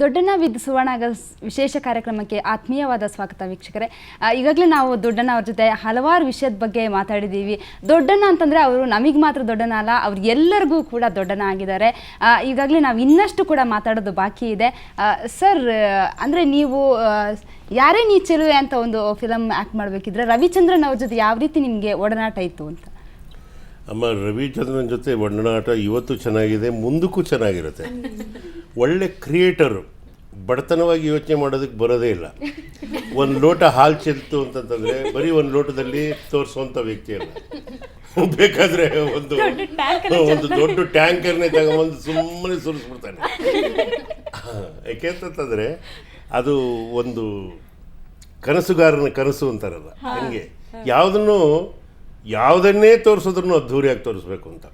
ದೊಡ್ಡಣ್ಣ ವಿದ್ ಸುವರ್ಣಾಗ ವಿಶೇಷ ಕಾರ್ಯಕ್ರಮಕ್ಕೆ ಆತ್ಮೀಯವಾದ ಸ್ವಾಗತ ವೀಕ್ಷಕರೇ. ಈಗಾಗಲೇ ನಾವು ದೊಡ್ಡಣ್ಣ ಅವ್ರ ಜೊತೆ ಹಲವಾರು ವಿಷಯದ ಬಗ್ಗೆ ಮಾತಾಡಿದ್ದೀವಿ. ದೊಡ್ಡಣ್ಣ ಅಂತಂದರೆ ಅವರು ನಮಗೆ ಮಾತ್ರ ದೊಡ್ಡಣ್ಣ ಅಲ್ಲ, ಅವ್ರು ಎಲ್ಲರಿಗೂ ಕೂಡ ದೊಡ್ಡಣ್ಣ ಆಗಿದ್ದಾರೆ. ಈಗಾಗಲೇ ನಾವು ಇನ್ನಷ್ಟು ಕೂಡ ಮಾತಾಡೋದು ಬಾಕಿ ಇದೆ. ಸರ್, ಅಂದರೆ ನೀವು ಯಾರೇ ನೀ ಚೆಲುವೆ ಅಂತ ಒಂದು ಫಿಲಮ್ ಆ್ಯಕ್ಟ್ ಮಾಡಬೇಕಿದ್ರೆ ರವಿಚಂದ್ರನ್ ಅವ್ರ ಜೊತೆ ಯಾವ ರೀತಿ ನಿಮಗೆ ಒಡನಾಟ ಇತ್ತು ಅಂತ? ಅಮ್ಮ, ರವಿಚಂದ್ರನ್ ಜೊತೆ ಒಡನಾಟ ಇವತ್ತು ಚೆನ್ನಾಗಿದೆ, ಮುಂದಕ್ಕೂ ಚೆನ್ನಾಗಿರುತ್ತೆ. ಒಳ್ಳೆ ಕ್ರಿಯೇಟರು, ಬಡತನವಾಗಿ ಯೋಚನೆ ಮಾಡೋದಕ್ಕೆ ಬರೋದೇ ಇಲ್ಲ. ಒಂದು ಲೋಟ ಹಾಲು ಚೆಲ್ತು ಅಂತಂತಂದರೆ ಬರೀ ಒಂದು ಲೋಟದಲ್ಲಿ ತೋರಿಸುವಂಥ ವ್ಯಕ್ತಿ ಅಲ್ಲ. ಬೇಕಾದರೆ ಒಂದು ದೊಡ್ಡ ಟ್ಯಾಂಕರ್ನೇ ತಗೊಂಬಂದು ಸುಮ್ಮನೆ ಸುರಿಸ್ಬಿಡ್ತಾನೆ. ಯಾಕೆಂತಂದರೆ ಅದು ಒಂದು ಕನಸುಗಾರನ ಕನಸು ಅಂತಾರಲ್ಲ, ಹಂಗೆ ಯಾವುದನ್ನೇ ತೋರಿಸಿದ್ರೂ ಅದ್ಧೂರಿಯಾಗಿ ತೋರಿಸ್ಬೇಕು ಅಂತ.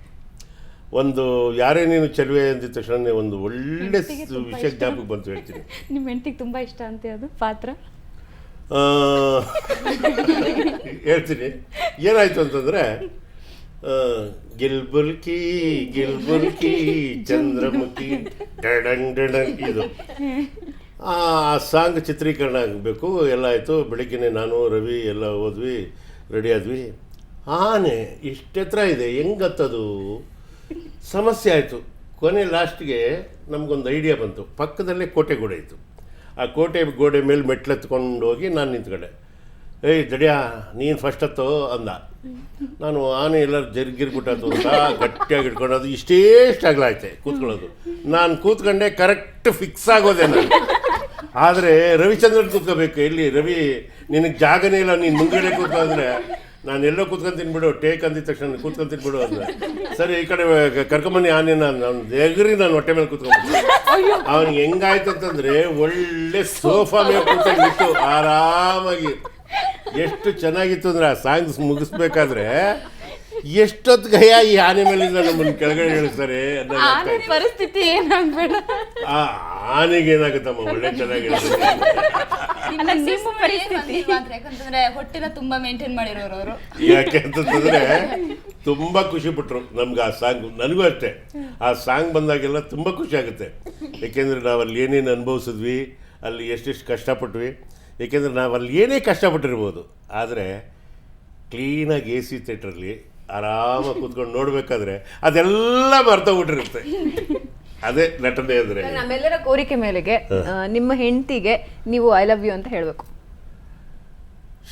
ಒಂದು ಯಾರೇ ನೀನು ಚೆಲುವೆ ಅಂದಿದ ತಕ್ಷಣ ಒಂದು ಒಳ್ಳೆ ವಿಷಯ ಜ್ಞಾಪಕ ಬಂತು, ಹೇಳ್ತೀನಿ. ನಿಮ್ಮ ಹೆಂಡತಿಗೆ ತುಂಬ ಇಷ್ಟ ಅಂತೆ ಅದು ಪಾತ್ರ. ಹೇಳ್ತೀನಿ ಏನಾಯಿತು ಅಂತಂದರೆ, ಗಿಲ್ಬುಲ್ಕಿ ಗಿಲ್ಬುಲ್ಕಿ ಚಂದ್ರಮುಖಿ ಡಡಂಗ್ ಡಡಂಗ್, ಇದು ಆ ಸಾಂಗ್ ಚಿತ್ರೀಕರಣ ಆಗಬೇಕು. ಎಲ್ಲ ಆಯಿತು. ಬೆಳಿಗ್ಗೆ ನಾನು ರವಿ ಎಲ್ಲ ಹೋದ್ವಿ, ರೆಡಿ ಆದ್ವಿ. ಆನೆ ಇಷ್ಟೆತ್ರ ಇದೆ, ಹೆಂಗತ್ತದು ಸಮಸ್ಯೆ ಆಯಿತು. ಕೊನೆ ಲಾಸ್ಟ್ಗೆ ನಮಗೊಂದು ಐಡಿಯಾ ಬಂತು. ಪಕ್ಕದಲ್ಲೇ ಕೋಟೆ ಗೋಡೆ ಇತ್ತು. ಆ ಕೋಟೆ ಗೋಡೆ ಮೇಲೆ ಮೆಟ್ಲೆತ್ಕೊಂಡು ಹೋಗಿ ನಾನು ನಿಂತ್ಕೊಂಡೆ. ಏಯ್ ದಡಿಯಾ, ನೀನು ಫಸ್ಟ್ ಹತ್ತು ಅಂದ. ನಾನು ಆನೆ ಎಲ್ಲ ಜರ್ಗಿರ್ಬಿಟ್ಟು ಅಂತ ಗಟ್ಟಿಯಾಗಿ ಇಟ್ಕೊಂಡು ಅದು ಇಷ್ಟೇಷ್ಟು ಆಗಲಾಯ್ತೆ ಕೂತ್ಕೊಳ್ಳೋದು. ನಾನು ಕೂತ್ಕೊಂಡೆ, ಕರೆಕ್ಟ್ ಫಿಕ್ಸ್ ಆಗೋದೆ ನಾನು. ಆದರೆ ರವಿಚಂದ್ರನ್ ಕೂತ್ಕೋಬೇಕು. ಎಲ್ಲಿ ರವಿ, ನಿನಗೆ ಜಾಗನೇ ಇಲ್ಲ, ನೀನು ಮುಂದ್ಗಡೆ ಕೂತ್ಕೊಂಡ್ರೆ ನಾನೆಲ್ಲೋ ಕೂತ್ಕೊಂಡು ಬಿಡು, ಟೇಕ್ ಅಂದಿದ ತಕ್ಷಣ ಕೂತ್ಕೊಂಡು ಬಿಡು ಅಂದರೆ, ಸರಿ ಈ ಕಡೆ ಕರ್ಕೊಂಬನ್ನಿ ಆನೆ, ನಾನು ಎಗರಿ ನಾನು ಹೊಟ್ಟೆ ಮೇಲೆ ಕೂತ್ಕೊಂಡ್ಬಿಟ್ಟು. ಅವ್ನಿಗೆ ಹೆಂಗಾಯ್ತು ಅಂತಂದರೆ, ಒಳ್ಳೆ ಸೋಫಾ ಮೇಲೆ ಕೂತ್ಕೊಂಡಿತ್ತು ಆರಾಮಾಗಿ. ಎಷ್ಟು ಚೆನ್ನಾಗಿತ್ತು ಅಂದರೆ, ಆ ಸಾಂಗ್ಸ್ ಮುಗಿಸ್ಬೇಕಾದ್ರೆ ಎಷ್ಟೊತ್ತಿಗೆ ಈ ಆನೆ ಮೇಲಿಂದ ನಮ್ಮನ್ನು ಕೆಳಗಡೆ ಇಳಿಸ್ತಾರೆ ಅನ್ನೋ ಪರಿಸ್ಥಿತಿ ಏನಾಗಬೇಡ. ಆ ಆನೆಗೆ ಏನಾಗುತ್ತಮ್ಮ, ಒಳ್ಳೆ ಚೆನ್ನಾಗಿರುತ್ತೆ. ಹೊಟ್ಟೆನ ತುಂಬಾ ಮೇಂಟೈನ್ ಮಾಡಿರೋರು ಅವರು. ಯಾಕೆ ಅಂತಂದ್ರೆ ತುಂಬ ಖುಷಿ ಪಟ್ರು ನಮ್ಗೆ ಆ ಸಾಂಗ್. ನನಗೂ ಅಷ್ಟೇ, ಆ ಸಾಂಗ್ ಬಂದಾಗೆಲ್ಲ ತುಂಬ ಖುಷಿ ಆಗುತ್ತೆ. ಏಕೆಂದರೆ ನಾವು ಅಲ್ಲಿ ಏನೇನು ಅನುಭವಿಸಿದ್ವಿ, ಅಲ್ಲಿ ಎಷ್ಟೆಷ್ಟು ಕಷ್ಟಪಟ್ವಿ. ಏಕೆಂದರೆ ನಾವು ಅಲ್ಲಿ ಏನೇ ಕಷ್ಟಪಟ್ಟಿರ್ಬೋದು, ಆದರೆ ಕ್ಲೀನಾಗಿ AC ಥಿಯೇಟ್ರಲ್ಲಿ ಆರಾಮಾಗಿ ಕೂತ್ಕೊಂಡು ನೋಡಬೇಕಾದ್ರೆ ಅದೆಲ್ಲ ಮರ್ತೋಗ್ಬಿಟ್ಟಿರುತ್ತೆ. ಅದೇ ನಟನೆ ಅಂದರೆ. ನಮ್ಮೆಲ್ಲರ ಕೋರಿಕೆ ಮೇಲೆಗೆ ನಿಮ್ಮ ಹೆಂಡತಿಗೆ ನೀವು ಐ ಲವ್ ಯು ಅಂತ ಹೇಳಬೇಕು.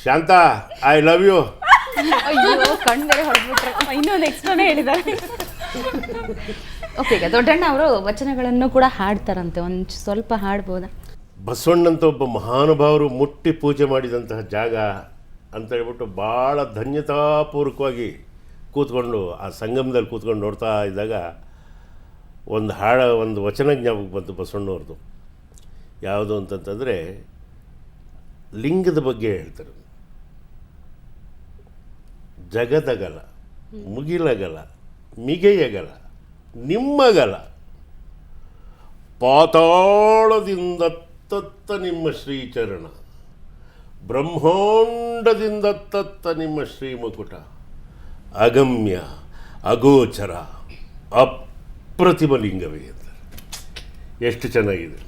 ಶಾಂತ, ಐ ಲವ್ ಯು. ಅಯ್ಯೋ, ಕಣ್ಣಿಗೆ ಹೊರಬಿಟ್ರೆ ಇನ್ನೊಂದು ಎಕ್ಸ್ಟ್ರಾನೇ ಹೇಳಿದ್ದಾರೆ. ಓಕೆ, ಈಗ ದೊಡ್ಡಣ್ಣ ಅವರು ವಚನಗಳನ್ನು ಕೂಡ ಹಾಡ್ತಾರಂತೆ, ಒಂದು ಸ್ವಲ್ಪ ಹಾಡ್ಬೋದಾ? ಬಸವಣ್ಣಂತ ಒಬ್ಬ ಮಹಾನುಭಾವರು ಮುಟ್ಟಿ ಪೂಜೆ ಮಾಡಿದಂತಹ ಜಾಗ ಅಂತ ಹೇಳ್ಬಿಟ್ಟು ಭಾಳ ಧನ್ಯತಾಪೂರ್ವಕವಾಗಿ ಕೂತ್ಕೊಂಡು ಆ ಸಂಗಮದಲ್ಲಿ ಕೂತ್ಕೊಂಡು ನೋಡ್ತಾ ಇದ್ದಾಗ ಒಂದು ವಚನ ಜ್ಞಾಪಕ ಬಂತು ಬಸವಣ್ಣವ್ರದ್ದು. ಯಾವುದು ಅಂತಂತಂದರೆ, ಲಿಂಗದ ಬಗ್ಗೆ ಹೇಳ್ತಾರೆ. ಜಗದಗಲ, ಮುಗಿಲಗಲ, ಮಿಗೆಯಗಲ, ನಿಮ್ಮಗಲ, ಪಾತಾಳದಿಂದ ತತ್ತ ನಿಮ್ಮ ಶ್ರೀಚರಣ, ಬ್ರಹ್ಮಾಂಡದಿಂದ ತತ್ತ ನಿಮ್ಮ ಶ್ರೀಮುಕುಟ, ಅಗಮ್ಯ ಅಗೋಚರ ಅಪ್ರತಿಮ ಲಿಂಗವೇ ಅಂತ. ಎಷ್ಟು ಚೆನ್ನಾಗಿದೆ.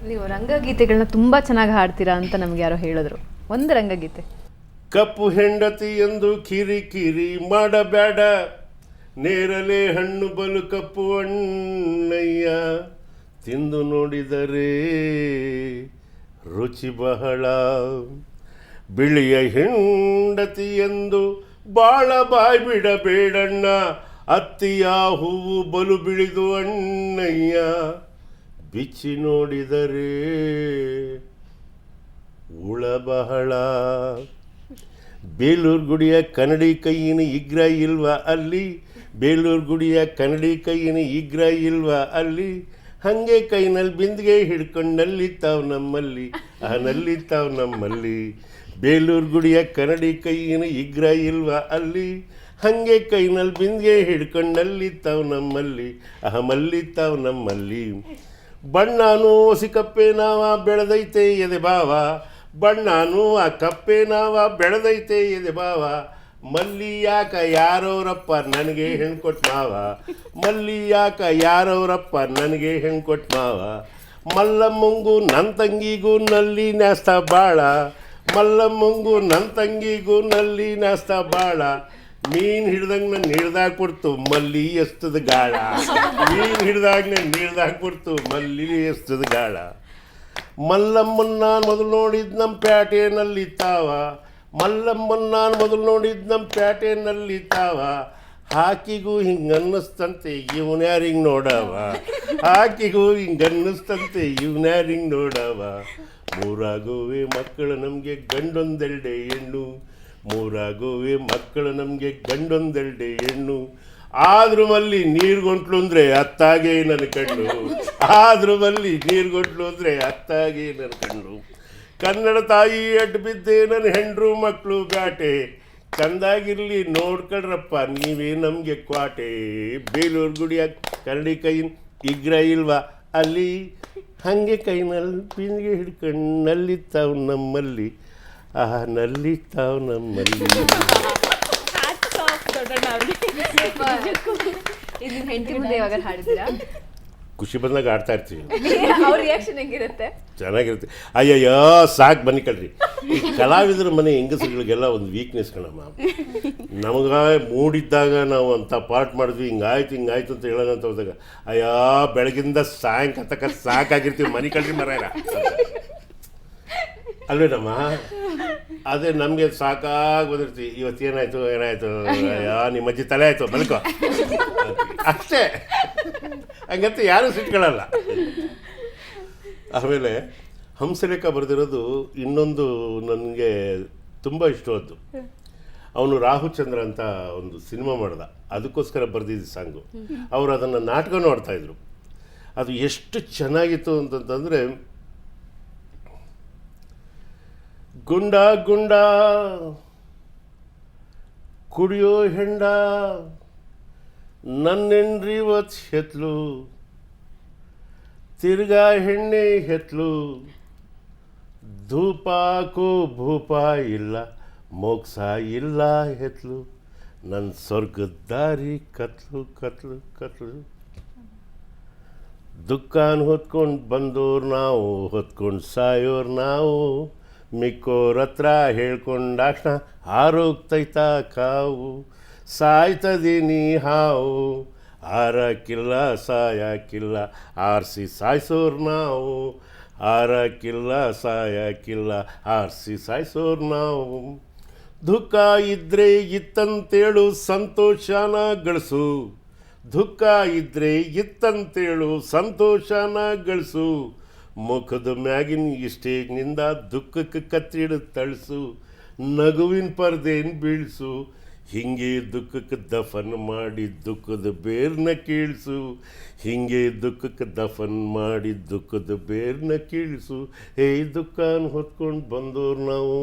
ನೀವು ರಂಗಗೀತೆಗಳನ್ನ ತುಂಬಾ ಚೆನ್ನಾಗಿ ಹಾಡ್ತೀರಾ ಅಂತ ನಮ್ಗೆ ಯಾರೋ ಹೇಳಿದ್ರು. ಒಂದು ರಂಗಗೀತೆ. ಕಪ್ಪು ಹೆಂಡತಿ ಎಂದು ಕಿರಿ ಕಿರಿ ಮಾಡಬೇಡ, ನೇರಳೆ ಹಣ್ಣು ಬಲು ಕಪ್ಪು ಅಣ್ಣಯ್ಯ, ತಿಂದು ನೋಡಿದರೆ ರುಚಿ ಬಹಳ. ಬಿಳಿಯ ಹೆಂಡತಿ ಎಂದು ಬಾಳ ಬಾಯ್ ಬಿಡಬೇಡಣ್ಣ, ಅತ್ತಿಯ ಹೂವು ಬಲು ಬಿಳಿದು ಅಣ್ಣಯ್ಯ, ಬಿಚ್ಚಿ ನೋಡಿದರೆ ಹುಳ ಬಹಳ. ಬೇಲೂರು ಗುಡಿಯ ಕನ್ನಡಿ ಕೈಯಿನ ಇಗ್ರ ಇಲ್ವಾ ಅಲ್ಲಿ, ಬೇಲೂರು ಗುಡಿಯ ಕನ್ನಡಿ ಕೈಯಿನ ಇಗ್ರ ಇಲ್ವಾ ಅಲ್ಲಿ, ಹಾಗೆ ಕೈನಲ್ಲಿ ಬಿಂದಿಗೆ ಹಿಡ್ಕೊಂಡಲ್ಲಿ ತಾವು ನಮ್ಮಲ್ಲಿ, ನಲ್ಲಿ ತಾವು ನಮ್ಮಲ್ಲಿ. ಬೇಲೂರು ಗುಡಿಯ ಕನ್ನಡಿ ಕೈಯಿನ ಇಗ್ರ ಇಲ್ವಾ ಅಲ್ಲಿ, ಹಾಗೆ ಕೈನಲ್ಲಿ ಬಿಂದಿಗೆ ಹಿಡ್ಕೊಂಡಲ್ಲಿ ತಾವು ನಮ್ಮಲ್ಲಿ, ಮಲ್ಲಿ ತಾವು ನಮ್ಮಲ್ಲಿ. ಬಣ್ಣನೂ ಹೊಸಿ ಕಪ್ಪೆ ನಾವ ಬೆಳೆದೈತೆ ಎದೆ ಭಾವ, ಬಣ್ಣನೂ ಆ ಕಪ್ಪೆ ನಾವ ಬೆಳೆದೈತೆ ಎದೆ ಭಾವ, ಮಲ್ಲಿ ಯಾಕ ಯಾರವರಪ್ಪ ನನಗೆ ಹೆಣ್ಣು ಕೊಟ್ಟು ಮಾವ, ಮಲ್ಲಿ ಯಾಕ ಯಾರವರಪ್ಪ ನನಗೆ ಹೆಣ್ಣು ಕೊಟ್ಟು ಮಾವ, ಮಲ್ಲಮ್ಮಂಗೂ ನನ್ನ ತಂಗಿಗೂ ನಲ್ಲಿ ನ್ಯಾಸ್ತ ಬಾಳ, ಮಲ್ಲಮ್ಮಂಗೂ ನನ್ನ ತಂಗಿಗೂ ನಲ್ಲಿ ನ್ಯಾಸ್ತ ಬಾಳ, ಮೀನು ಹಿಡ್ದಂಗೆ ನನ್ನ ಹಿಡ್ದಾಗ ಕೊಡ್ತು ಮಲ್ಲಿ ಎಸ್ತದ ಗಾಳ, ಮೀನು ಹಿಡ್ದಾಗ ನನ್ನ ಹಿಡ್ದಾಗ ಕೊಡ್ತು ಮಲ್ಲಿ ಎಸ್ತದ ಗಾಳ. ಮಲ್ಲಮ್ಮನ್ನ ನಾನು ಮೊದಲು ನೋಡಿದ್ದು ನಮ್ಮ ಪ್ಯಾಟೆನಲ್ಲಿ ತಾವ, ಮಲ್ಲಮ್ಮನ್ನ ನಾನು ಮೊದಲು ನೋಡಿದ್ದು ನಮ್ಮ ಪ್ಯಾಟೆನಲ್ಲಿ ತಾವ, ಆಕಿಗೂ ಹಿಂಗೆ ಅನ್ನಿಸ್ತಂತೆ ಇವನ್ಯಾರಿಂಗೆ ನೋಡವ, ಆಕಿಗೂ ಹಿಂಗೆ ಅನ್ನಿಸ್ತಂತೆ ಇವನ್ಯಾರಿಂಗೆ ನೋಡವ. ಮೂರಾಗುವೆ ಮಕ್ಕಳು ನಮಗೆ ಗಂಡೊಂದೆರಡೆ ಹೆಣ್ಣು, ಮೂರಾಗುವೆ ಮಕ್ಕಳು ನಮಗೆ ಗಂಡೊಂದೆರಡೆ ಹೆಣ್ಣು, ಆದ್ರೂ ಮಲ್ಲಿ ನೀರ್ಗೊಂಟ್ಲು ಅಂದರೆ ಅತ್ತಾಗೆ ನನ್ನ ಕಣ್ಣು, ಆದ್ರೂ ಮಲ್ಲಿ ನೀರ್ಗೊಂಟ್ಲು ಅಂದರೆ ಅತ್ತಾಗೆ ನನ್ನ ಕಣ್ಣು. ಕನ್ನಡ ತಾಯಿ ಅಡ್ಡು ಬಿದ್ದೆ ನನ್ನ ಹೆಂಡ್ರು ಮಕ್ಕಳು ಬ್ಯಾಟೆ, ಚಂದಾಗಿರ್ಲಿ ನೋಡ್ಕೊಳ್ರಪ್ಪ ನೀವೇ ನಮಗೆ ಕ್ವಾಟೆ. ಬೇಲೂರು ಗುಡಿಯಾಗ ಕರಡಿ ಕೈನ್ ಇಗ್ರ ಇಲ್ವಾ ಅಲ್ಲಿ, ಹಾಗೆ ಕೈನಲ್ಲಿ ಪಿಂದಿಗೆ ಹಿಡ್ಕೊಂಡು ನಲ್ಲಿತ್ತಾವ್ ನಮ್ಮಲ್ಲಿ, ನಲ್ಲಿತ್ತಾವ್ ನಮ್ಮಲ್ಲಿ. ಇದು ಹೆಂಡತಿ ಮುಂದೆ ಯಾವಾಗ ಹಾಡಿದ್ದೀರಾ? ಖುಷಿ ಬಂದಾಗ ಆಡ್ತಾ ಇರ್ತೀವಿ. ಅವ್ರ ರಿಯಾಕ್ಷನ್ ಹೆಂಗಿರುತ್ತೆ? ಚೆನ್ನಾಗಿರುತ್ತೆ. ಅಯ್ಯಯ್ಯೋ ಸಾಕು ಬನ್ನಿ ಕಳ್ರಿ. ಈ ಕಲಾವಿದರ ಮನೆ ಹೆಂಗಸಗಳಿಗೆಲ್ಲ ಒಂದು ವೀಕ್ನೆಸ್ ಕಣಮ್ಮ. ನಮಗೆ ಮೂಡಿದ್ದಾಗ ನಾವು ಅಂತ ಪಾರ್ಟ್ ಮಾಡಿದ್ವಿ, ಹಿಂಗಾಯ್ತು ಅಂತ ಹೇಳೋಣ ಅಂತ ಹೋದಾಗ ಅಯ್ಯೋ ಬೆಳಗಿಂದ ಸಾಯಂಕಾಲ ತಕ್ಕ ಸಾಕಾಗಿರ್ತೀವಿ, ಮನೆ ಕಳ್ರಿ ಮರಾಯರ ಅಲ್ವೇನಮ್ಮ. ಅದೇ ನಮಗೆ ಸಾಕಾಗಿ ಬಂದಿರ್ತೀವಿ, ಇವತ್ತೇನಾಯ್ತು ಏನಾಯ್ತು, ಅಯ್ಯೋ ನಿಮ್ಮ ಅಜ್ಜಿ ತಲೆ ಆಯಿತು ಬಲ್ಕೋ ಅಷ್ಟೇ. ಹಂಗಂತ ಯಾರೂ ಸಿಟ್ಕೊಳ್ಳಲ್ಲ. ಆಮೇಲೆ ಹಂಸಲೇಖ ಬರೆದಿರೋದು ಇನ್ನೊಂದು ನನಗೆ ತುಂಬ ಇಷ್ಟವಾದ್ದು. ಅವನು ರಾಹುಚಂದ್ರ ಅಂತ ಒಂದು ಸಿನಿಮಾ ಮಾಡ್ದ, ಅದಕ್ಕೋಸ್ಕರ ಬರೆದಿದ್ದ ಸಾಂಗು. ಅವರು ಅದನ್ನು ನಾಟಕನೂ ಆಡ್ತಾಯಿದ್ರು. ಅದು ಎಷ್ಟು ಚೆನ್ನಾಗಿತ್ತು ಅಂತಂತಂದರೆ, ಗುಂಡ ಗುಂಡ ಕುಡಿಯೋ ಹೆಂಡ ನನ್ನೆಂಡ್ರಿ ಒತ್ ಹೆತ್ಲು, ತಿರ್ಗಾ ಹೆಣ್ಣೆ ಹೆತ್ಲು, ಧೂಪಾಕು ಭೂಪ ಇಲ್ಲ ಮೋಕ್ಷ ಇಲ್ಲ ಹೆತ್ಲು, ನನ್ನ ಸ್ವರ್ಗದ ದಾರಿ ಕತ್ಲು ಕತ್ಲು ಕತ್ಲು. ದುಃಖಾನ್ ಹೊತ್ಕೊಂಡು ಬಂದೋರು ನಾವು, ಹೊತ್ಕೊಂಡು ಸಾಯೋರು ನಾವು, ಮಿಕ್ಕೋರ ಹತ್ರ ಹೇಳ್ಕೊಂಡಾಕ್ಷಣ ಆರೋಗ್ತೈತ ಕಾವು, ಸಾಯ್ತದೀನಿ ಹಾವು ಆರಕ್ಕಿಲ್ಲ ಸಾಯಕ್ಕಿಲ್ಲ, ಆರಿಸಿ ಸಾಯಿಸೋರು ನಾವು, ಆರಕ್ಕಿಲ್ಲ ಸಾಯಕ್ಕಿಲ್ಲ ಆರಿಸಿ ಸಾಯಿಸೋರು ನಾವು. ದುಃಖ ಇದ್ದರೆ ಇತ್ತಂತೇಳು ಸಂತೋಷನ ಗಳಿಸು, ದುಃಖ ಇದ್ದರೆ ಇತ್ತಂತೇಳು ಸಂತೋಷನ ಗಳಿಸು, ಮುಖದ ಮ್ಯಾಗಿನ ಇಷ್ಟೇನಿಂದ ದುಃಖಕ್ಕೆ ಕತ್ತಿಡು ತಳಿಸು, ನಗುವಿನ ಪರ್ದೇನು ಬೀಳಿಸು, ಹಿಂಗೆ ದುಃಖಕ್ಕೆ ದಫನ್ ಮಾಡಿ ದುಃಖದ ಬೇರ್ನ ಕೀಳಿಸು, ಹಿಂಗೆ ದುಃಖಕ್ಕೆ ದಫನ್ ಮಾಡಿ ದುಃಖದ ಬೇರ್ನ ಕೀಳಿಸು. ದುಃಖನ ಹೊತ್ಕೊಂಡು ಬಂದೋರು ನಾವು.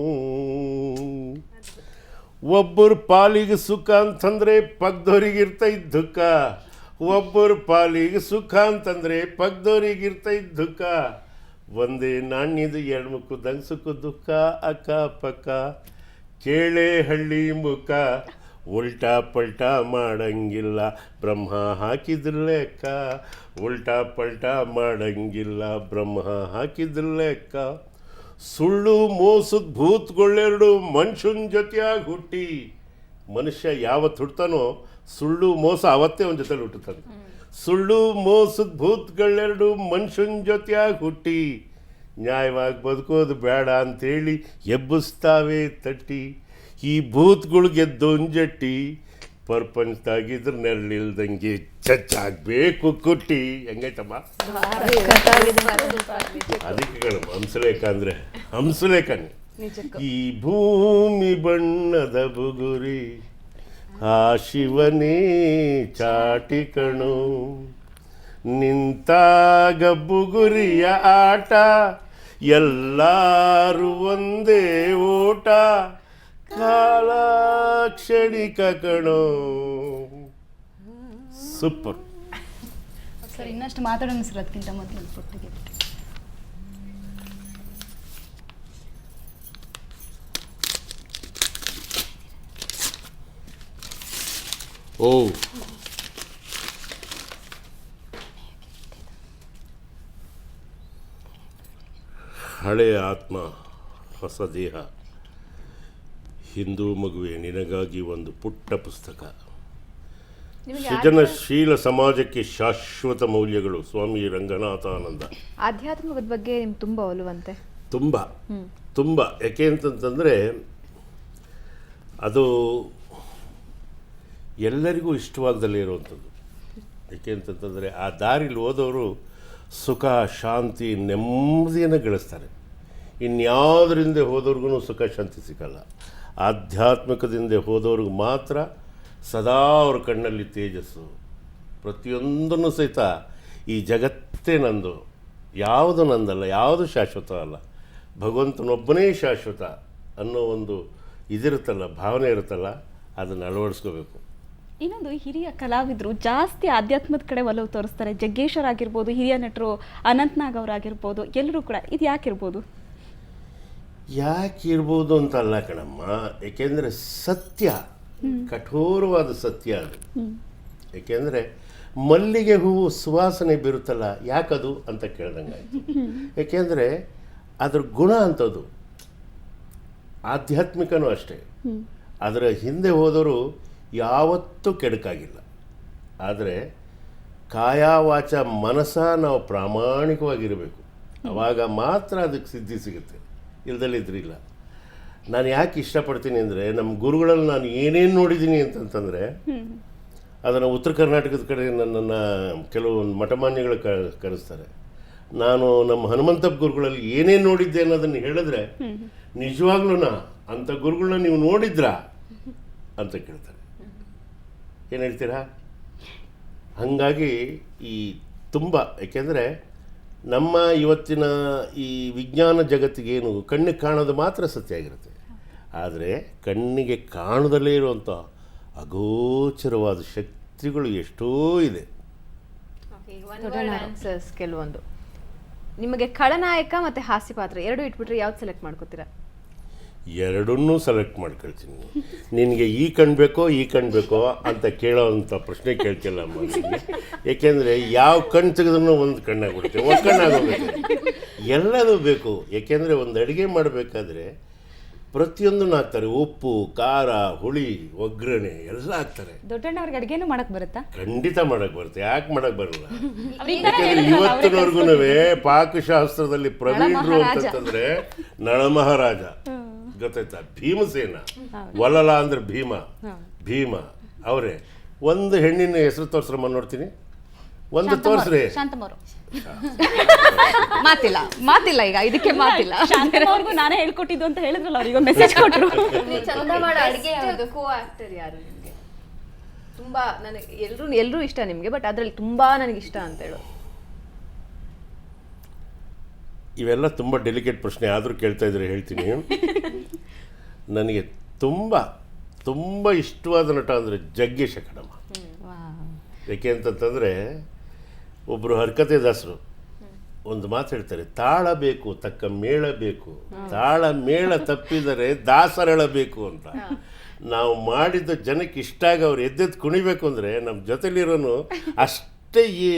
ಒಬ್ಬರ ಪಾಲಿಗೆ ಸುಖ ಅಂತಂದರೆ ಪಕ್ಕದವ್ರಿಗಿರ್ತೈತೆ ದುಃಖ, ಒಬ್ಬರ ಪಾಲಿಗೆ ಸುಖ ಅಂತಂದರೆ ಪಕ್ಕದವ್ರಿಗಿರ್ತೈತೆ ದುಃಖ, ಒಂದೇ ನಾಣ್ಯದ ಎರಡು ಮುಖದಂಗೆ ಸುಖ ದುಃಖ ಅಕ್ಕಪಕ್ಕ, ಕೇಳೆ ಹಳ್ಳಿ ಮುಖ ಉಲ್ಟಾ ಪಲ್ಟಾ ಮಾಡಂಗಿಲ್ಲ ಬ್ರಹ್ಮ ಹಾಕಿದ್ರ ಲೆಕ್ಕ, ಉಲ್ಟಾ ಪಲ್ಟಾ ಮಾಡಂಗಿಲ್ಲ ಬ್ರಹ್ಮ ಹಾಕಿದ್ರ ಲೆಕ್ಕ. ಸುಳ್ಳು ಮೋಸದ ಭೂತ್ಗಳೆರಡು ಮನುಷ್ಯನ ಜೊತೆಯಾಗಿ ಹುಟ್ಟಿ, ಮನುಷ್ಯ ಯಾವತ್ತು ಹುಡ್ತಾನೋ ಸುಳ್ಳು ಮೋಸ ಅವತ್ತೇ ಅವನ ಜೊತೆಲಿ ಹುಟ್ಟುತ್ತಾನೆ. ಸುಳ್ಳು ಮೋಸದ ಭೂತ್ಗಳೆರಡು ಮನುಷ್ಯನ ಜೊತೆಯಾಗಿ ಹುಟ್ಟಿ, ನ್ಯಾಯವಾಗಿ ಬದುಕೋದು ಬೇಡ ಅಂತೇಳಿ ಎಬ್ಬಿಸ್ತಾವೆ ತಟ್ಟಿ, ಈ ಭೂತ್ಗಳಿಗೆ ದೊಂಜಟ್ಟಿ, ಪ್ರಪಂಚದಾಗಿದ್ರೆ ನೆರಳಿಲ್ದಂಗೆ ಚಚ್ಚಾಗಬೇಕು ಕುಟ್ಟಿ. ಹೆಂಗೈತಮ್ಮ? ಅದಕ್ಕೆ ಹಂಸಲೇಖ ಅಂದರೆ ಹಂಸಲೇಖನೇ. ಈ ಭೂಮಿ ಬಣ್ಣದ ಬುಗುರಿ ಆ ಶಿವನೇ ಚಾಟಿ ಕಣು, ನಿಂತಾಗ ಬುಗುರಿಯ ಆಟ ಎಲ್ಲರೂ ಒಂದೇ ಓಟ, ಕಾಲ ಕ್ಷಣಿಕ ಕಣೋ. Super sir. ಇನ್ನಷ್ಟು ಮಾತಾಡೋಣ ಸರ್, ಅದಕ್ಕಿಂತ ಮೊದಲು ಪುಟ್ಟಿಗೆ ಓ ಹಳೆಯ ಆತ್ಮ ಹೊಸ ದೇಹ, ಹಿಂದೂ ಮಗುವೆ ನಿನಗಾಗಿ ಒಂದು ಪುಟ್ಟ ಪುಸ್ತಕ, ಸೃಜನಶೀಲ ಸಮಾಜಕ್ಕೆ ಶಾಶ್ವತ ಮೌಲ್ಯಗಳು, ಸ್ವಾಮಿ ರಂಗನಾಥಾನಂದ. ಆಧ್ಯಾತ್ಮದ ಬಗ್ಗೆ ನಿಮ್ಗೆ ತುಂಬ ಒಲವಂತೆ. ತುಂಬ ತುಂಬ. ಯಾಕೆ ಅಂತಂತಂದರೆ ಅದು ಎಲ್ಲರಿಗೂ ಇಷ್ಟವಾಗದಲ್ಲೇ ಇರುವಂಥದ್ದು. ಯಾಕೆ ಅಂತಂತಂದರೆ ಆ ದಾರಿಲಿ ಹೋದವರು ಸುಖ, ಶಾಂತಿ, ನೆಮ್ಮದಿಯನ್ನು ಗಳಿಸ್ತಾರೆ. ಇನ್ಯಾವುದರಿಂದ ಹೋದವ್ರಿಗೂ ಸುಖ ಶಾಂತಿ ಸಿಗಲ್ಲ. ಆಧ್ಯಾತ್ಮಿಕದಿಂದ ಹೋದವ್ರಿಗೆ ಮಾತ್ರ ಸದಾ ಅವ್ರ ಕಣ್ಣಲ್ಲಿ ತೇಜಸ್ಸು. ಪ್ರತಿಯೊಂದನ್ನು ಸಹಿತ ಈ ಜಗತ್ತೇ ನಂದು, ಯಾವುದು ನಂದಲ್ಲ, ಯಾವುದು ಶಾಶ್ವತ ಅಲ್ಲ, ಭಗವಂತನೊಬ್ಬನೇ ಶಾಶ್ವತ ಅನ್ನೋ ಒಂದು ಇದಿರುತ್ತಲ್ಲ, ಭಾವನೆ ಇರುತ್ತಲ್ಲ, ಅದನ್ನು ಅಳವಡಿಸ್ಕೋಬೇಕು. ಇನ್ನೊಂದು, ಹಿರಿಯ ಕಲಾವಿದರು ಜಾಸ್ತಿ ಆಧ್ಯಾತ್ಮದ ಕಡೆ ಒಲವು ತೋರಿಸ್ತಾರೆ. ಜಗ್ಗೇಶ್ವರ್ ಆಗಿರ್ಬೋದು, ಹಿರಿಯ ನಟರು ಅನಂತ್ನಾಗ್ ಅವರಾಗಿರ್ಬೋದು, ಎಲ್ಲರೂ ಕೂಡ. ಇದು ಯಾಕಿರ್ಬೋದು? ಯಾಕಿರ್ಬೋದು ಅಂತ ಅಲ್ಲ ಕಣಮ್ಮ, ಏಕೆಂದರೆ ಸತ್ಯ, ಕಠೋರವಾದ ಸತ್ಯ ಅದು. ಏಕೆಂದರೆ ಮಲ್ಲಿಗೆ ಹೂವು ಸುವಾಸನೆ ಬೀರುತ್ತಲ್ಲ, ಯಾಕದು ಅಂತ ಕೇಳ್ದಂಗೆ ಆಯಿತು. ಏಕೆಂದರೆ ಅದ್ರ ಗುಣ ಅಂಥದ್ದು. ಆಧ್ಯಾತ್ಮಿಕನೂ ಅಷ್ಟೇ. ಅದರ ಹಿಂದೆ ಹೋದರೂ ಯಾವತ್ತೂ ಕೆಡಕಾಗಿಲ್ಲ. ಆದರೆ ಕಾಯ ವಾಚ ಮನಸ್ಸ ನಾವು ಪ್ರಾಮಾಣಿಕವಾಗಿರಬೇಕು, ಆವಾಗ ಮಾತ್ರ ಅದಕ್ಕೆ ಸಿದ್ಧಿ ಸಿಗುತ್ತೆ, ಇಲ್ದಲ್ಲಿದ್ರಿಲ್ಲ. ನಾನು ಯಾಕೆ ಇಷ್ಟಪಡ್ತೀನಿ ಅಂದರೆ, ನಮ್ಮ ಗುರುಗಳಲ್ಲಿ ನಾನು ಏನೇನು ನೋಡಿದ್ದೀನಿ ಅಂತಂತಂದರೆ, ಅದನ್ನು ಉತ್ತರ ಕರ್ನಾಟಕದ ಕಡೆ ನನ್ನನ್ನು ಕೆಲವೊಂದು ಮಠಮಾನ್ಯಗಳು ಕರೆಸ್ತಾರೆ. ನಾನು ನಮ್ಮ ಹನುಮಂತಪ್ಪ ಗುರುಗಳಲ್ಲಿ ಏನೇನು ನೋಡಿದ್ದೆ ಅನ್ನೋದನ್ನು ಹೇಳಿದ್ರೆ, ನಿಜವಾಗ್ಲೂ ಅಂಥ ಗುರುಗಳನ್ನ ನೀವು ನೋಡಿದ್ರಾ ಅಂತ ಕೇಳ್ತಾರೆ. ಏನು ಹೇಳ್ತೀರಾ? ಹಾಗಾಗಿ ಈ ತುಂಬ, ಏಕೆಂದರೆ ನಮ್ಮ ಇವತ್ತಿನ ಈ ವಿಜ್ಞಾನ ಜಗತ್ತಿಗೇನು ಕಣ್ಣಿಗೆ ಕಾಣೋದು ಮಾತ್ರ ಸತ್ಯ ಆಗಿರುತ್ತೆ. ಆದರೆ ಕಣ್ಣಿಗೆ ಕಾಣದಲ್ಲೇ ಇರುವಂಥ ಅಗೋಚರವಾದ ಶಕ್ತಿಗಳು ಎಷ್ಟೋ ಇದೆ. ಕೆಲವೊಂದು ನಿಮಗೆ ಖಳನಾಯಕ ಮತ್ತು ಹಾಸ್ಯ ಪಾತ್ರ ಎರಡು ಇಟ್ಬಿಟ್ರೆ ಯಾವ್ದು ಸೆಲೆಕ್ಟ್ ಮಾಡ್ಕೋತೀರಾ? ಎರಡನ್ನೂ ಸೆಲೆಕ್ಟ್ ಮಾಡ್ಕೊಳ್ತೀನಿ. ನಿನಗೆ ಈ ಕಣ್ಬೇಕೋ ಈ ಕಣ್ಬೇಕೋ ಅಂತ ಕೇಳೋವಂಥ ಪ್ರಶ್ನೆ ಕೇಳ್ತಿಲ್ಲ ಅಮ್ಮ ನನಗೆ. ಏಕೆಂದರೆ ಯಾವ ಕಣ್ಣು ತೆಗೆದ್ರೂ ಒಂದು ಕಣ್ಣಾಗ್ಬಿಡುತ್ತೆ, ಒಂದು ಕಣ್ಣಾಗೋಗುತ್ತೆ. ಎಲ್ಲದೂ ಬೇಕು. ಏಕೆಂದರೆ ಒಂದು ಅಡುಗೆ ಮಾಡಬೇಕಾದ್ರೆ ಪ್ರತಿಯೊಂದನ್ನು ಹಾಕ್ತಾರೆ. ಉಪ್ಪು, ಖಾರ, ಹುಳಿ, ಒಗ್ಗರಣೆ ಎಲ್ಲ ಹಾಕ್ತಾರೆ. ದೊಡ್ಡಣ್ಣವ್ರಿಗೆ ಅಡುಗೆನೂ ಮಾಡಕ್ಕೆ ಬರುತ್ತಾ? ಖಂಡಿತ ಮಾಡಕ್ಕೆ ಬರುತ್ತೆ. ಯಾಕೆ ಮಾಡಕ್ಕೆ ಬರಲ್ಲ? ಯಾಕೆಂದರೆ ಇವತ್ತಿನವರೆಗೂ ಪಾಕಶಾಸ್ತ್ರದಲ್ಲಿ ಪ್ರವೀಣರು ಅಂತಂದರೆ ನಳಮಹಾರಾಜ, ಗೊತ್ತಾಯ್ತಾ? ಭೀಮಸೇನ, ವಲಲ ಅಂದ್ರೆ ಭೀಮ ಅವರೇ. ಒಂದು ಹೆಣ್ಣಿನ ಹೆಸರು ತೋರಿಸ್ರಮ್ಮ ನೋಡ್ತೀನಿ, ಒಂದು ತೋರಿಸ್ರಿ. ಶಾಂತಮ್ಮವರು ಮಾತಿಲ್ಲ ಈಗ ಇದಕ್ಕೆ ಮಾತಿಲ್ಲ. ಶಾಂತಮ್ಮವ್ರಿಗೂ ನಾನೇ ಹೇಳ್ಕೊಟ್ಟಿದ್ದು ಅಂತ ಹೇಳಿದ್ರಲ್ಲ, ಅವ್ರಿಗೆ ಮೆಸೇಜ್ ಕೊಟ್ಟರು. ಕೋ ಆಕ್ಟರ್ ಯಾರು ನಿಮಗೆ ತುಂಬಾ? ನನಗೆ ಎಲ್ಲರೂ ಇಷ್ಟ ನಿಮಗೆ, ಬಟ್ ಅದರಲ್ಲಿ ತುಂಬಾ ನನಗೆ ಇಷ್ಟ ಅಂತ ಹೇಳೋದು. ಇವೆಲ್ಲ ತುಂಬ ಡೆಲಿಕೇಟ್ ಪ್ರಶ್ನೆ, ಆದರೂ ಕೇಳ್ತಾ ಇದ್ರೆ ಹೇಳ್ತೀನಿ. ನನಗೆ ತುಂಬ ಇಷ್ಟವಾದ ನಟ ಅಂದರೆ ಜಗ್ಗೇಶ ಕಣಮ್ಮ. ಯಾಕೆ ಅಂತಂತಂದರೆ, ಒಬ್ಬರು ಹರಕತೆ ದಾಸರು ಒಂದು ಮಾತು ಹೇಳ್ತಾರೆ, ತಾಳ ಬೇಕು ತಕ್ಕ ಮೇಳ ಬೇಕು, ತಾಳ ಮೇಳ ತಪ್ಪಿದರೆ ದಾಸರಳಬೇಕು ಅಂತ. ನಾವು ಮಾಡಿದ ಜನಕ್ಕೆ ಇಷ್ಟ ಆಗಿ ಅವ್ರು ಎದ್ದೆದ್ದು ಕುಣಿಬೇಕು ಅಂದರೆ ನಮ್ಮ ಜೊತೆಲಿರೋನು ಅಷ್ಟೇ ಈ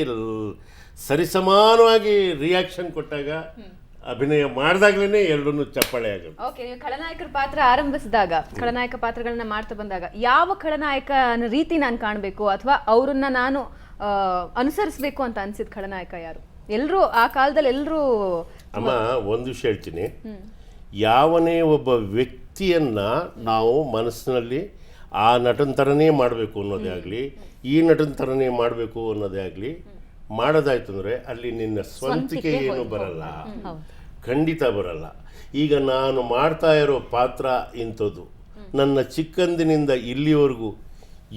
ಸರಿಸಮಾನವಾಗಿ ರಿಯಾಕ್ಷನ್ ಕೊಟ್ಟಾಗ, ಅಭಿನಯ ಮಾಡಿದಾಗ್ಲೇ ಎರಡನ್ನೂ ಚಪ್ಪಾಳೆ ಆಗುತ್ತೆ. ಓಕೆ, ನೀವು ಖಳನಾಯಕರ ಪಾತ್ರ ಆರಂಭಿಸಿದಾಗ, ಖಳನಾಯಕ ಪಾತ್ರಗಳನ್ನ ಮಾಡ್ತಾ ಬಂದಾಗ ಯಾವ ಖಳನಾಯಕನ ರೀತಿ ನಾನು ಕಾಣಬೇಕು ಅಥವಾ ಅವರನ್ನ ನಾನು ಅನುಸರಿಸಬೇಕು ಅಂತ ಅನ್ಸಿದ ಖಳನಾಯಕ ಯಾರು? ಎಲ್ಲರೂ ಆ ಕಾಲದಲ್ಲಿ ಎಲ್ಲರೂ. ಅಮ್ಮ, ಒಂದು ವಿಷಯ ಹೇಳ್ತೀನಿ. ಯಾವನೇ ಒಬ್ಬ ವ್ಯಕ್ತಿಯನ್ನ ನಾವು ಮನಸ್ಸಿನಲ್ಲಿ ಆ ನಟನ ಥರನೇ ಮಾಡಬೇಕು ಅನ್ನೋದೇ ಆಗಲಿ, ಈ ನಟನ ಥರನೇ ಮಾಡಬೇಕು ಅನ್ನೋದೇ ಆಗಲಿ ಮಾಡೋದಾಯ್ತು ಅಂದರೆ ಅಲ್ಲಿ ನಿನ್ನ ಸ್ವಂತಿಕೆ ಏನು ಬರಲ್ಲ, ಖಂಡಿತ ಬರಲ್ಲ. ಈಗ ನಾನು ಮಾಡ್ತಾ ಇರೋ ಪಾತ್ರ ಇಂಥದ್ದು. ನನ್ನ ಚಿಕ್ಕಂದಿನಿಂದ ಇಲ್ಲಿವರೆಗೂ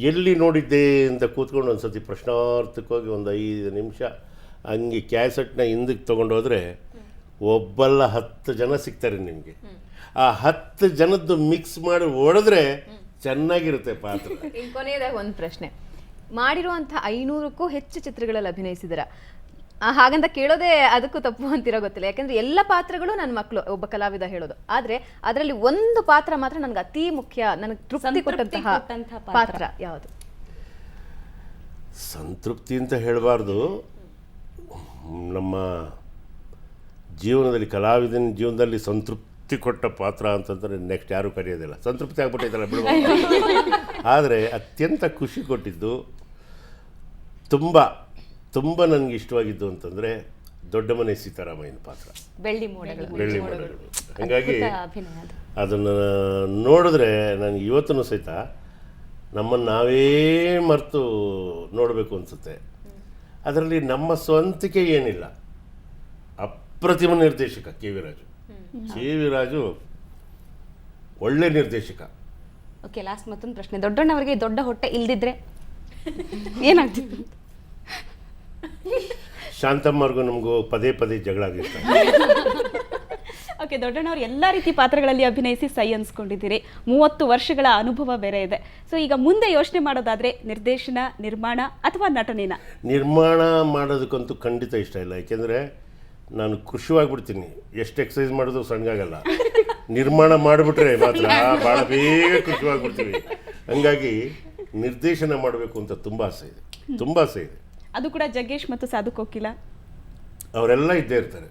ಎಲ್ಲಿ ನೋಡಿದ್ದೆ ಅಂತ ಕೂತ್ಕೊಂಡು ಒಂದು ಸತಿ ಪ್ರಶ್ನಾರ್ಥಕವಾಗಿ ಒಂದು 5 ನಿಮಿಷ ಹಂಗೆ ಕ್ಯಾಸೆಟ್ನ ಹಿಂದಕ್ಕೆ ತೊಗೊಂಡೋದ್ರೆ ಒಬ್ಬಲ್ಲ 10 ಜನ ಸಿಗ್ತಾರೆ ನಿಮಗೆ. ಆ 10 ಜನದ್ದು ಮಿಕ್ಸ್ ಮಾಡಿ ಹೊಡೆದ್ರೆ ಚೆನ್ನಾಗಿರುತ್ತೆ ಪಾತ್ರ. ಕೊನೆಯದಾಗ ಒಂದು ಪ್ರಶ್ನೆ, ಮಾಡಿರುವಂತಹ 500ಕ್ಕೂ ಹೆಚ್ಚು ಚಿತ್ರಗಳಲ್ಲಿ ಅಭಿನಯಿಸಿದಿರ. ಹಾಗಂತ ಕೇಳೋದೇ ಅದಕ್ಕೂ ತಪ್ಪು ಅಂತಿರೋ ಗೊತ್ತಿಲ್ಲ, ಯಾಕಂದ್ರೆ ಎಲ್ಲ ಪಾತ್ರಗಳು ನನ್ನ ಮಕ್ಕಳು, ಒಬ್ಬ ಕಲಾವಿದ ಹೇಳೋದು. ಆದ್ರೆ ಅದರಲ್ಲಿ ಒಂದು ಪಾತ್ರ ಮಾತ್ರ ನನಗೆ ಅತಿ ಮುಖ್ಯ, ನನಗೆ ತೃಪ್ತಿ ಕೊಟ್ಟಂತಹ ಪಾತ್ರ ಯಾವುದು? ಸಂತೃಪ್ತಿ ಅಂತ ಹೇಳಬಾರ್ದು, ನಮ್ಮ ಜೀವನದಲ್ಲಿ ಕಲಾವಿದನ ಜೀವನದಲ್ಲಿ ಸಂತೃಪ್ತಿ ಕೊಟ್ಟ ಪಾತ್ರ ಅಂತಂದರೆ ನೆಕ್ಸ್ಟ್ ಯಾರೂ ಕರೆಯೋದಿಲ್ಲ. ಸಂತೃಪ್ತಿ ಆಗ್ಬಿಟ್ಟೈತಲ್ಲ ಬಿಡುವ. ಆದರೆ ಅತ್ಯಂತ ಖುಷಿ ಕೊಟ್ಟಿದ್ದು ತುಂಬ ನನಗೆ ಇಷ್ಟವಾಗಿದ್ದು ಅಂತಂದರೆ ದೊಡ್ಡ ಮನೆ ಸೀತಾರಾಮಯ್ಯನ ಪಾತ್ರ, ಬೆಳ್ಳಿ ಮೋಡಗಳು. ಬೆಳ್ಳಿ ಮೋಡಗಳು. ಹಾಗಾಗಿ ಅಭಿನಯ ಅದು. ಅದನ್ನು ನೋಡಿದ್ರೆ ನನಗೆ ಇವತ್ತೂ ಸಹಿತ ನಮ್ಮನ್ನು ನಾವೇ ಮರೆತು ನೋಡಬೇಕು ಅನಿಸುತ್ತೆ. ಅದರಲ್ಲಿ ನಮ್ಮ ಸ್ವಂತಿಕೆ ಏನಿಲ್ಲ. ಅಪ್ರತಿಮ ನಿರ್ದೇಶಕ ಕೆ ವಿ ರಾಜು ಒಳ್ಳೆ ನಿರ್ದೇಶಕ. ಓಕೆ, ಲಾಸ್ಟ್ ಮತ್ತೊಂದು ಪ್ರಶ್ನೆ. ದೊಡ್ಡಣ್ಣವರಿಗೆ ದೊಡ್ಡ ಹೊಟ್ಟೆ ಇಲ್ದಿದ್ರೆ ಏನಾಗ್ತಿತ್ತು? ಶಾಂತಮ್ಮವ್ರಿಗೂ ನಮಗೂ ಪದೇ ಪದೇ ಜಗಳ ಆಗಿರ್ತಾರೆ. ಓಕೆ, ದೊಡ್ಡಣ್ಣವ್ರು ಎಲ್ಲ ರೀತಿ ಪಾತ್ರಗಳಲ್ಲಿ ಅಭಿನಯಿಸಿ ಸೈ ಅನ್ಸ್ಕೊಂಡಿದ್ದೀರಿ. 30 ವರ್ಷಗಳ ಅನುಭವ ಬೇರೆ ಇದೆ. ಸೊ ಈಗ ಮುಂದೆ ಯೋಚನೆ ಮಾಡೋದಾದ್ರೆ ನಿರ್ದೇಶನ, ನಿರ್ಮಾಣ ಅಥವಾ ನಟನೆನ? ನಿರ್ಮಾಣ ಮಾಡೋದಕ್ಕಂತೂ ಖಂಡಿತ ಇಷ್ಟ ಇಲ್ಲ. ಯಾಕೆಂದರೆ ನಾನು ಖುಷಿಯಾಗ್ಬಿಡ್ತೀನಿ. ಎಷ್ಟು ಎಕ್ಸಸೈಸ್ ಮಾಡಿದ್ರು ಸಣ್ಣಗಾಗಲ್ಲ. ನಿರ್ಮಾಣ ಮಾಡಿಬಿಟ್ರೆ ಮಾತ್ರ ಭಾಳ ಬೇಗ ಖುಷಿಯಾಗ್ಬಿಡ್ತೀವಿ. ಹಂಗಾಗಿ ನಿರ್ದೇಶನ ಮಾಡಬೇಕು ಅಂತ ತುಂಬ ಆಸೆ ಇದೆ. ಅದು ಕೂಡ ಜಗ್ಗೇಶ್ ಮತ್ತು ಸಾಧು ಕೋಕಿಲ ಅವರೆಲ್ಲ ಇದ್ದೇ ಇರ್ತಾರೆ.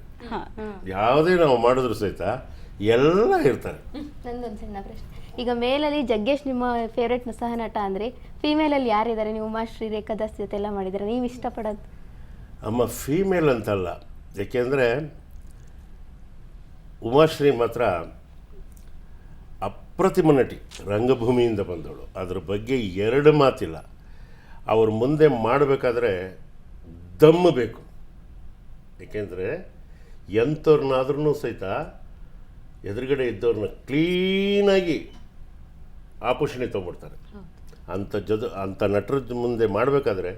ಯಾವುದೇ ನಾವು ಮಾಡಿದ್ರು ಸಹಿತ ಎಲ್ಲ ಇರ್ತಾರೆ. ನಂದೊಂದು ಸಣ್ಣ ಪ್ರಶ್ನೆ. ಈಗ ಮೇಲಲ್ಲಿ ಜಗ್ಗೇಶ್ ನಿಮ್ಮ ಫೇವ್ರೆಟ್ ಸಹ ನಟ ಅಂದರೆ, ಫೀಮೇಲಲ್ಲಿ ಯಾರಿದ್ದಾರೆ? ನೀವು ಉಮಾಶ್ರೀ, ರೇಖಾ ದಾಸ್ ಜೊತೆ ಎಲ್ಲ ಮಾಡಿದ್ದಾರೆ, ನೀವು ಇಷ್ಟಪಡೋದು? ಅಮ್ಮ ಫೀಮೇಲ್ ಅಂತಲ್ಲ, ಏಕೆಂದರೆ ಉಮಾಶ್ರೀ ಮಾತ್ರ ಅಪ್ರತಿಮ ನಟಿ, ರಂಗಭೂಮಿಯಿಂದ ಬಂದವಳು. ಅದ್ರ ಬಗ್ಗೆ ಎರಡು ಮಾತಿಲ್ಲ. ಅವ್ರ ಮುಂದೆ ಮಾಡಬೇಕಾದ್ರೆ ದಮ್ಮು ಬೇಕು. ಏಕೆಂದರೆ ಎಂಥವ್ರನ್ನಾದ್ರೂ ಸಹಿತ ಎದುರುಗಡೆ ಇದ್ದವ್ರನ್ನ ಕ್ಲೀನಾಗಿ ಆಪೋಷಣೆ ತೊಗೊಂಡ್ಬಿಡ್ತಾರೆ. ಅಂಥ ನಟರ ಮುಂದೆ ಮಾಡಬೇಕಾದ್ರೆ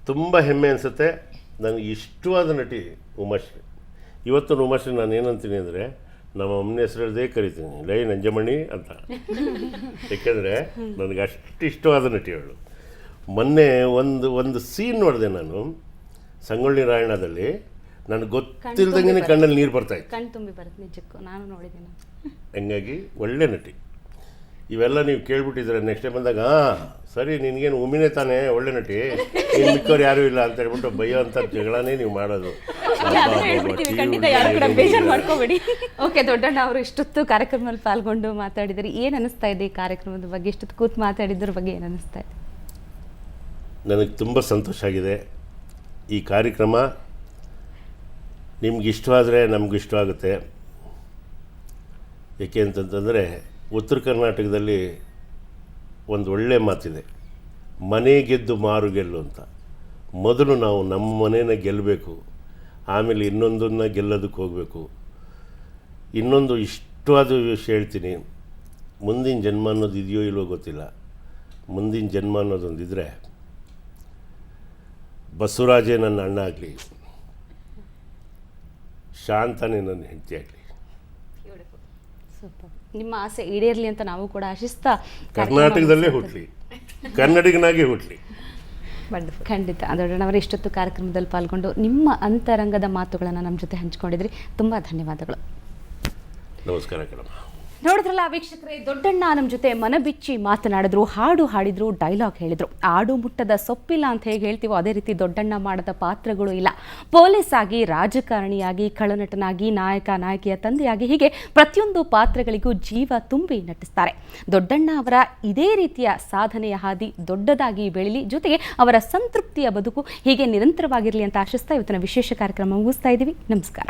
ತುಂಬ ಹೆಮ್ಮೆ ಅನಿಸುತ್ತೆ. ನನಗೆ ಇಷ್ಟವಾದ ನಟಿ ಉಮಾಶ್ರೀ. ಇವತ್ತು ಉಮಾಶ್ರೀ ನಾನು ಏನಂತೀನಿ ಅಂದರೆ, ನಮ್ಮ ಅಮ್ಮನ ಹೆಸರು ಹೇಳ್ದೇ ಕರಿತೀನಿ, ಲೈ ನಂಜಮಣಿ ಅಂತ. ಏಕೆಂದರೆ ನನಗೆ ಅಷ್ಟು ಇಷ್ಟವಾದ ನಟಿ ಅವಳು. ಮೊನ್ನೆ ಒಂದು ಸೀನ್ ನೋಡಿದೆ ನಾನು ಸಂಗೊಳ್ಳಿ ರಾಯಣ್ಣದಲ್ಲಿ. ನನಗೆ ಗೊತ್ತಿಲ್ದಂಗೆ ಕಣ್ಣಲ್ಲಿ ನೀರು ಬರ್ತಾಯಿತ್ತು. ಕಣ್ ತುಂಬಿ ಬರುತ್ತೆ ನಿಜಕ್ಕೂ, ನಾನು ನೋಡಿದ್ದೇನೆ. ಹಂಗಾಗಿ ಒಳ್ಳೆ ನಟಿ. ಇವೆಲ್ಲ ನೀವು ಕೇಳ್ಬಿಟ್ಟಿದ್ರೆ ನೆಕ್ಸ್ಟ್ ಟೈಮ್ ಬಂದಾಗ ಸರಿ ನಿನಗೇನು ಉಮಿನೇ ತಾನೇ ಒಳ್ಳೆ ನಟಿ, ಇನ್ನು ಮಿಕ್ಕವ್ರು ಯಾರೂ ಇಲ್ಲ ಅಂತ ಹೇಳ್ಬಿಟ್ಟು ಬೈಯೋ ಅಂಥ ಜಗಳನೇ ನೀವು ಮಾಡೋದು. ಓಕೆ, ದೊಡ್ಡಣ್ಣ ಅವರು ಇಷ್ಟೊತ್ತು ಕಾರ್ಯಕ್ರಮದಲ್ಲಿ ಪಾಲ್ಗೊಂಡು ಮಾತಾಡಿದರೆ ಏನು ಅನ್ನಿಸ್ತಾ ಇದೆ? ಈ ಕಾರ್ಯಕ್ರಮದ ಬಗ್ಗೆ ಇಷ್ಟೊತ್ತು ಕೂತು ಮಾತಾಡಿದ್ರ ಬಗ್ಗೆ ಏನು ಅನ್ನಿಸ್ತಾ ಇದೆ? ನನಗೆ ತುಂಬ ಸಂತೋಷ ಆಗಿದೆ. ಈ ಕಾರ್ಯಕ್ರಮ ನಿಮ್ಗೆ ಇಷ್ಟವಾದರೆ ನಮಗೂ ಇಷ್ಟ ಆಗುತ್ತೆ. ಏಕೆ ಅಂತಂತಂದರೆ ಉತ್ತರ ಕರ್ನಾಟಕದಲ್ಲಿ ಒಂದು ಒಳ್ಳೆಯ ಮಾತಿದೆ, ಮನೆ ಗೆದ್ದು ಮಾರು ಗೆಲ್ಲು ಅಂತ. ಮೊದಲು ನಾವು ನಮ್ಮ ಮನೇನ ಗೆಲ್ಲಬೇಕು, ಆಮೇಲೆ ಇನ್ನೊಂದನ್ನು ಗೆಲ್ಲೋದಕ್ಕೆ ಹೋಗಬೇಕು. ಇನ್ನೊಂದು ಇಷ್ಟವಾದ ವಿಷಯ ಹೇಳ್ತೀನಿ. ಮುಂದಿನ ಜನ್ಮ ಅನ್ನೋದು ಇದೆಯೋ ಇಲ್ವೋ ಗೊತ್ತಿಲ್ಲ. ಮುಂದಿನ ಜನ್ಮ ಅನ್ನೋದೊಂದಿದ್ರೆ ಬಸವರಾಜೇ ನನ್ನ ಅಣ್ಣ ಆಗಲಿ, ಶಾಂತನೇ ನನ್ನ ಹೆಂಡತಿ ಆಗಲಿ. ಸೂಪರ್. ನಿಮ್ಮ ಆಸೆ ಈಡೇರಲಿ ಅಂತ ನಾವು ಕೂಡ ಆಶಿಸ್ತಾ ಕರ್ನಾಟಕದಲ್ಲೇ ಹುಟ್ಟಲಿ, ಕನ್ನಡಿಗನಾಗಿ ಹುಟ್ಟಲಿ. ಖಂಡಿತ. ದೊಡ್ಡಣ್ಣವರ ಇಷ್ಟೊತ್ತು ಕಾರ್ಯಕ್ರಮದಲ್ಲಿ ಪಾಲ್ಗೊಂಡು ನಿಮ್ಮ ಅಂತರಂಗದ ಮಾತುಗಳನ್ನು ನಮ್ಮ ಜೊತೆ ಹಂಚಿಕೊಂಡಿದ್ರಿ. ತುಂಬ ಧನ್ಯವಾದಗಳು. ನಮಸ್ಕಾರ ಕಣಮ್ಮ. ನೋಡಿದ್ರಲ್ಲ ವೀಕ್ಷಕರೇ, ದೊಡ್ಡಣ್ಣ ನಮ್ಮ ಜೊತೆ ಮನಬಿಚ್ಚಿ ಮಾತನಾಡಿದ್ರು, ಹಾಡು ಹಾಡಿದ್ರು, ಡೈಲಾಗ್ ಹೇಳಿದ್ರು. ಆಡು ಮುಟ್ಟದ ಸೊಪ್ಪಿಲ್ಲ ಅಂತ ಹೇಗೆ ಹೇಳ್ತೀವೋ ಅದೇ ರೀತಿ ದೊಡ್ಡಣ್ಣ ಮಾಡದ ಪಾತ್ರಗಳು ಇಲ್ಲ. ಪೊಲೀಸ್ ಆಗಿ, ರಾಜಕಾರಣಿಯಾಗಿ, ಖಳನಟನಾಗಿ, ನಾಯಕ ನಾಯಕಿಯ ತಂದೆಯಾಗಿ, ಹೀಗೆ ಪ್ರತಿಯೊಂದು ಪಾತ್ರಗಳಿಗೂ ಜೀವ ತುಂಬಿ ನಟಿಸ್ತಾರೆ. ದೊಡ್ಡಣ್ಣ ಅವರ ಇದೇ ರೀತಿಯ ಸಾಧನೆಯ ಹಾದಿ ದೊಡ್ಡದಾಗಿ ಬೆಳೀಲಿ, ಜೊತೆಗೆ ಅವರ ಸಂತೃಪ್ತಿಯ ಬದುಕು ಹೀಗೆ ನಿರಂತರವಾಗಿರಲಿ ಅಂತ ಆಶಿಸ್ತಾ ಇವತ್ತಿನ ವಿಶೇಷ ಕಾರ್ಯಕ್ರಮ ಮುಗಿಸ್ತಾ ಇದ್ದೀವಿ. ನಮಸ್ಕಾರ.